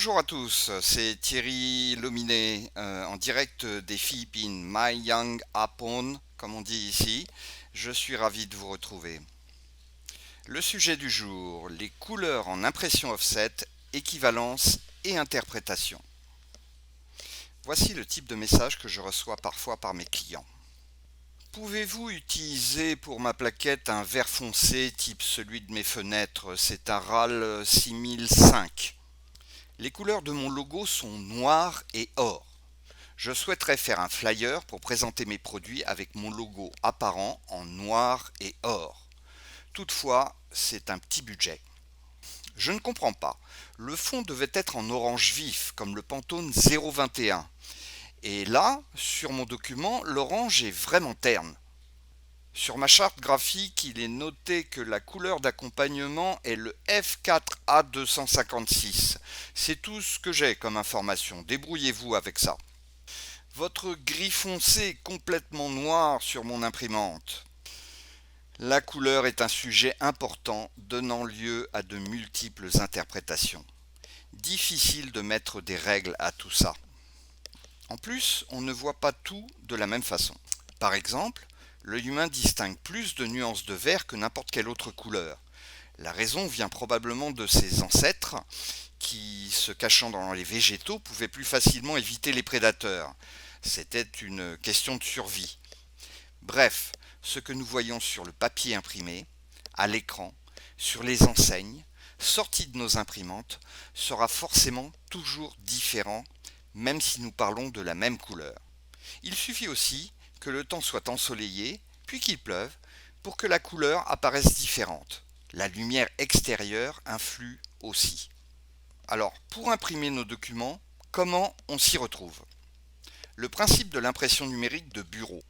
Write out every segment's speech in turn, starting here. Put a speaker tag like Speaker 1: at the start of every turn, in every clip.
Speaker 1: Bonjour à tous, c'est Thierry Lominet en direct des Philippines, Apon, comme on dit ici. Je suis ravi de vous retrouver. Le sujet du jour, les couleurs en impression offset, équivalence et interprétation. Voici le type de message que je reçois parfois par mes clients. Pouvez-vous utiliser pour ma plaquette un vert foncé type celui de mes fenêtres? C'est un RAL 6005. Les couleurs de mon logo sont noir et or. Je souhaiterais faire un flyer pour présenter mes produits avec mon logo apparent en noir et or. Toutefois, c'est un petit budget. Je ne comprends pas. Le fond devait être en orange vif, comme le Pantone 021. Et là, sur mon document, l'orange est vraiment terne. Sur ma charte graphique, il est noté que la couleur d'accompagnement est le F4A256. C'est tout ce que j'ai comme information. Débrouillez-vous avec ça. Votre gris foncé est complètement noir sur mon imprimante. La couleur est un sujet important, donnant lieu à de multiples interprétations. Difficile de mettre des règles à tout ça. En plus, on ne voit pas tout de la même façon. Par exemple, l'œil humain distingue plus de nuances de vert que n'importe quelle autre couleur. La raison vient probablement de ses ancêtres qui, se cachant dans les végétaux, pouvaient plus facilement éviter les prédateurs. C'était une question de survie. Bref, ce que nous voyons sur le papier imprimé, à l'écran, sur les enseignes, sorti de nos imprimantes, sera forcément toujours différent, même si nous parlons de la même couleur. Il suffit aussi que le temps soit ensoleillé, puis qu'il pleuve, pour que la couleur apparaisse différente. La lumière extérieure influe aussi. Alors, pour imprimer nos documents, comment on s'y retrouve? Le principe de l'impression numérique de bureau.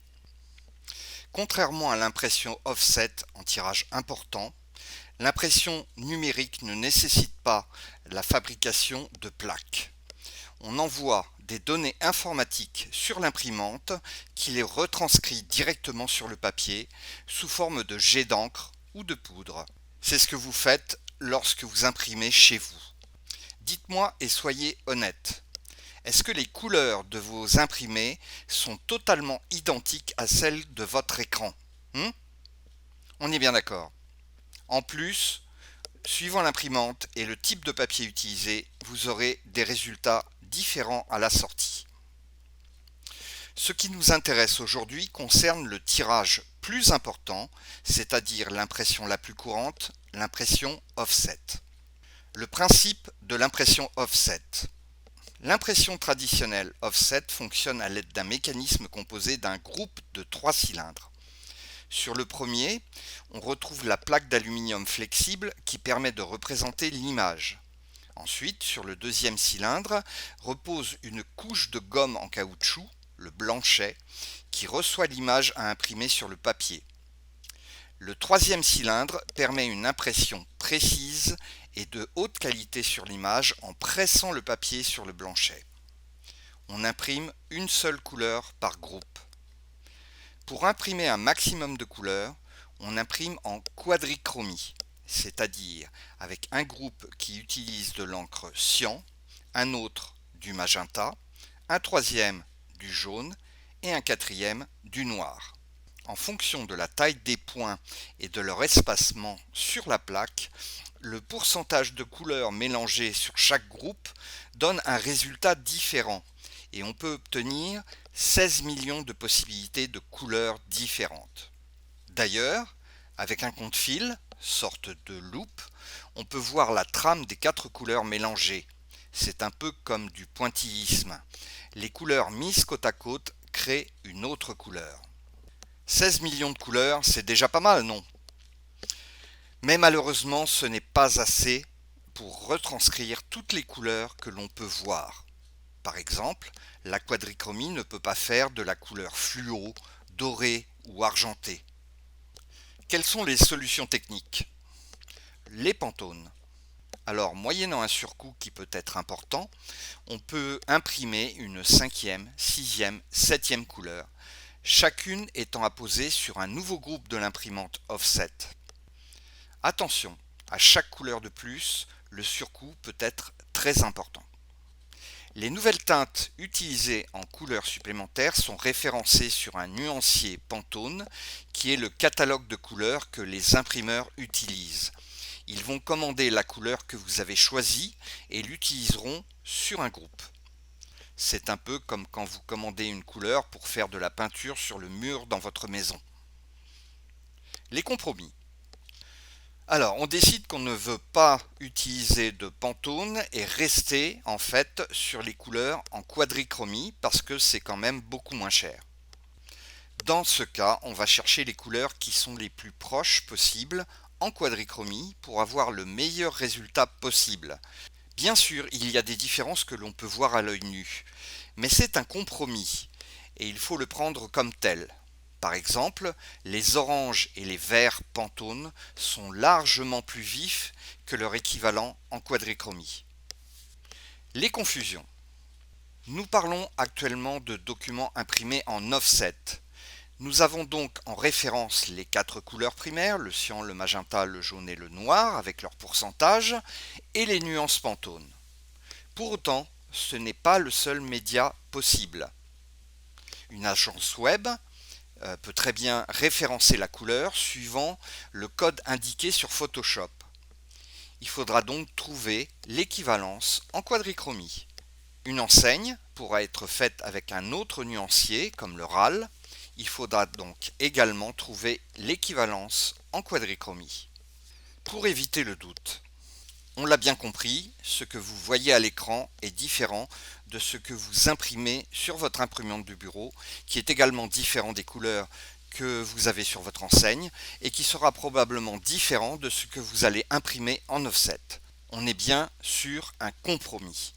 Speaker 1: Contrairement à l'impression offset en tirage important, l'impression numérique ne nécessite pas la fabrication de plaques. On envoie des données informatiques sur l'imprimante qui les retranscrit directement sur le papier sous forme de jet d'encre ou de poudre. C'est ce que vous faites lorsque vous imprimez chez vous. Dites-moi et soyez honnête. Est-ce que les couleurs de vos imprimés sont totalement identiques à celles de votre écran? On est bien d'accord. En plus, suivant l'imprimante et le type de papier utilisé, vous aurez des résultats différents à la sortie. Ce qui nous intéresse aujourd'hui concerne le tirage plus important, c'est-à-dire l'impression la plus courante, l'impression offset. Le principe de l'impression offset. L'impression traditionnelle offset fonctionne à l'aide d'un mécanisme composé d'un groupe de 3 cylindres. Sur le premier, on retrouve la plaque d'aluminium flexible qui permet de représenter l'image. Ensuite, sur le deuxième cylindre, repose une couche de gomme en caoutchouc, le blanchet, qui reçoit l'image à imprimer sur le papier. Le troisième cylindre permet une impression précise et de haute qualité sur l'image en pressant le papier sur le blanchet. On imprime une seule couleur par groupe. Pour imprimer un maximum de couleurs, on imprime en quadrichromie, c'est-à-dire avec un groupe qui utilise de l'encre cyan, un autre du magenta, un troisième du jaune et un quatrième du noir. En fonction de la taille des points et de leur espacement sur la plaque, le pourcentage de couleurs mélangées sur chaque groupe donne un résultat différent et on peut obtenir 16 millions de possibilités de couleurs différentes. D'ailleurs, avec un compte-fil, sorte de loupe, on peut voir la trame des 4 couleurs mélangées. C'est un peu comme du pointillisme. Les couleurs mises côte à côte créent une autre couleur. 16 millions de couleurs, c'est déjà pas mal, non? Mais malheureusement, ce n'est pas assez pour retranscrire toutes les couleurs que l'on peut voir. Par exemple, la quadrichromie ne peut pas faire de la couleur fluo, dorée ou argentée. Quelles sont les solutions techniques? Les pantones. Alors, moyennant un surcoût qui peut être important, on peut imprimer une 5e, 6e, 7e couleur, chacune étant apposée sur un nouveau groupe de l'imprimante offset. Attention, à chaque couleur de plus, le surcoût peut être très important. Les nouvelles teintes utilisées en couleurs supplémentaires sont référencées sur un nuancier Pantone qui est le catalogue de couleurs que les imprimeurs utilisent. Ils vont commander la couleur que vous avez choisie et l'utiliseront sur un groupe. C'est un peu comme quand vous commandez une couleur pour faire de la peinture sur le mur dans votre maison. Les compromis. Alors, on décide qu'on ne veut pas utiliser de Pantone et rester en fait sur les couleurs en quadrichromie parce que c'est quand même beaucoup moins cher. Dans ce cas, on va chercher les couleurs qui sont les plus proches possibles en quadrichromie pour avoir le meilleur résultat possible. Bien sûr, il y a des différences que l'on peut voir à l'œil nu, mais c'est un compromis et il faut le prendre comme tel. Par exemple, les oranges et les verts Pantone sont largement plus vifs que leur équivalent en quadrichromie. Les confusions. Nous parlons actuellement de documents imprimés en offset. Nous avons donc en référence les 4 couleurs primaires, le cyan, le magenta, le jaune et le noir, avec leur pourcentage, et les nuances Pantone. Pour autant, ce n'est pas le seul média possible. Une agence web peut très bien référencer la couleur suivant le code indiqué sur Photoshop. Il faudra donc trouver l'équivalence en quadrichromie. Une enseigne pourra être faite avec un autre nuancier comme le RAL. Il faudra donc également trouver l'équivalence en quadrichromie. Pour éviter le doute, on l'a bien compris, ce que vous voyez à l'écran est différent de ce que vous imprimez sur votre imprimante de bureau, qui est également différent des couleurs que vous avez sur votre enseigne et qui sera probablement différent de ce que vous allez imprimer en offset. On est bien sur un compromis.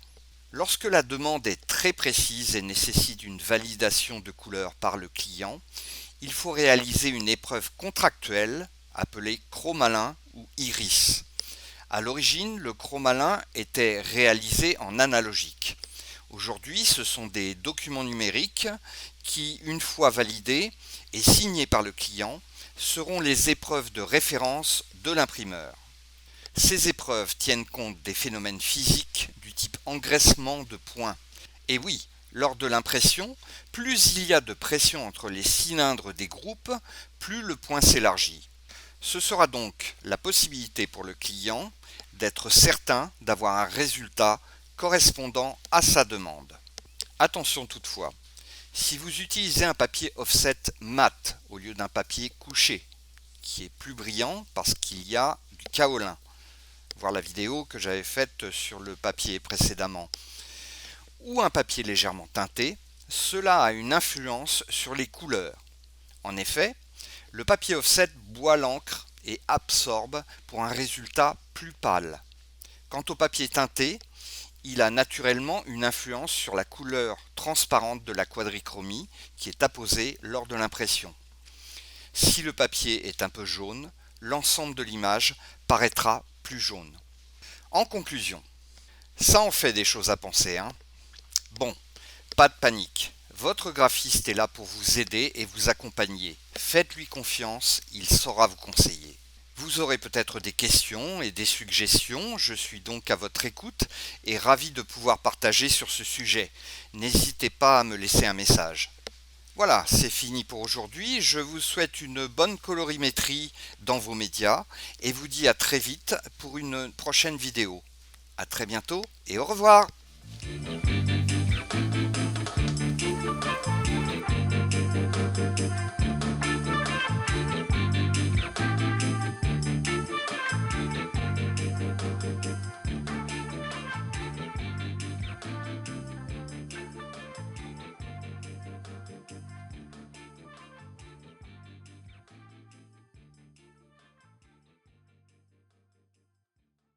Speaker 1: Lorsque la demande est très précise et nécessite une validation de couleur par le client, il faut réaliser une épreuve contractuelle appelée chromalin ou iris. À l'origine, le chromalin était réalisé en analogique. Aujourd'hui, ce sont des documents numériques qui, une fois validés et signés par le client, seront les épreuves de référence de l'imprimeur. Ces épreuves tiennent compte des phénomènes physiques du type engraissement de points. Et oui, lors de l'impression, plus il y a de pression entre les cylindres des groupes, plus le point s'élargit. Ce sera donc la possibilité pour le client d'être certain d'avoir un résultat correspondant à sa demande. Attention toutefois, si vous utilisez un papier offset mat au lieu d'un papier couché, qui est plus brillant parce qu'il y a du kaolin, voir la vidéo que j'avais faite sur le papier précédemment, ou un papier légèrement teinté, cela a une influence sur les couleurs. En effet, le papier offset boit l'encre et absorbe pour un résultat plus pâle. Quant au papier teinté, il a naturellement une influence sur la couleur transparente de la quadrichromie qui est apposée lors de l'impression. Si le papier est un peu jaune, l'ensemble de l'image paraîtra plus jaune. En conclusion, ça en fait des choses à penser, hein. Bon, pas de panique. Votre graphiste est là pour vous aider et vous accompagner. Faites-lui confiance, il saura vous conseiller. Vous aurez peut-être des questions et des suggestions, je suis donc à votre écoute et ravi de pouvoir partager sur ce sujet. N'hésitez pas à me laisser un message. Voilà, c'est fini pour aujourd'hui. Je vous souhaite une bonne colorimétrie dans vos médias et vous dis à très vite pour une prochaine vidéo. À très bientôt et au revoir!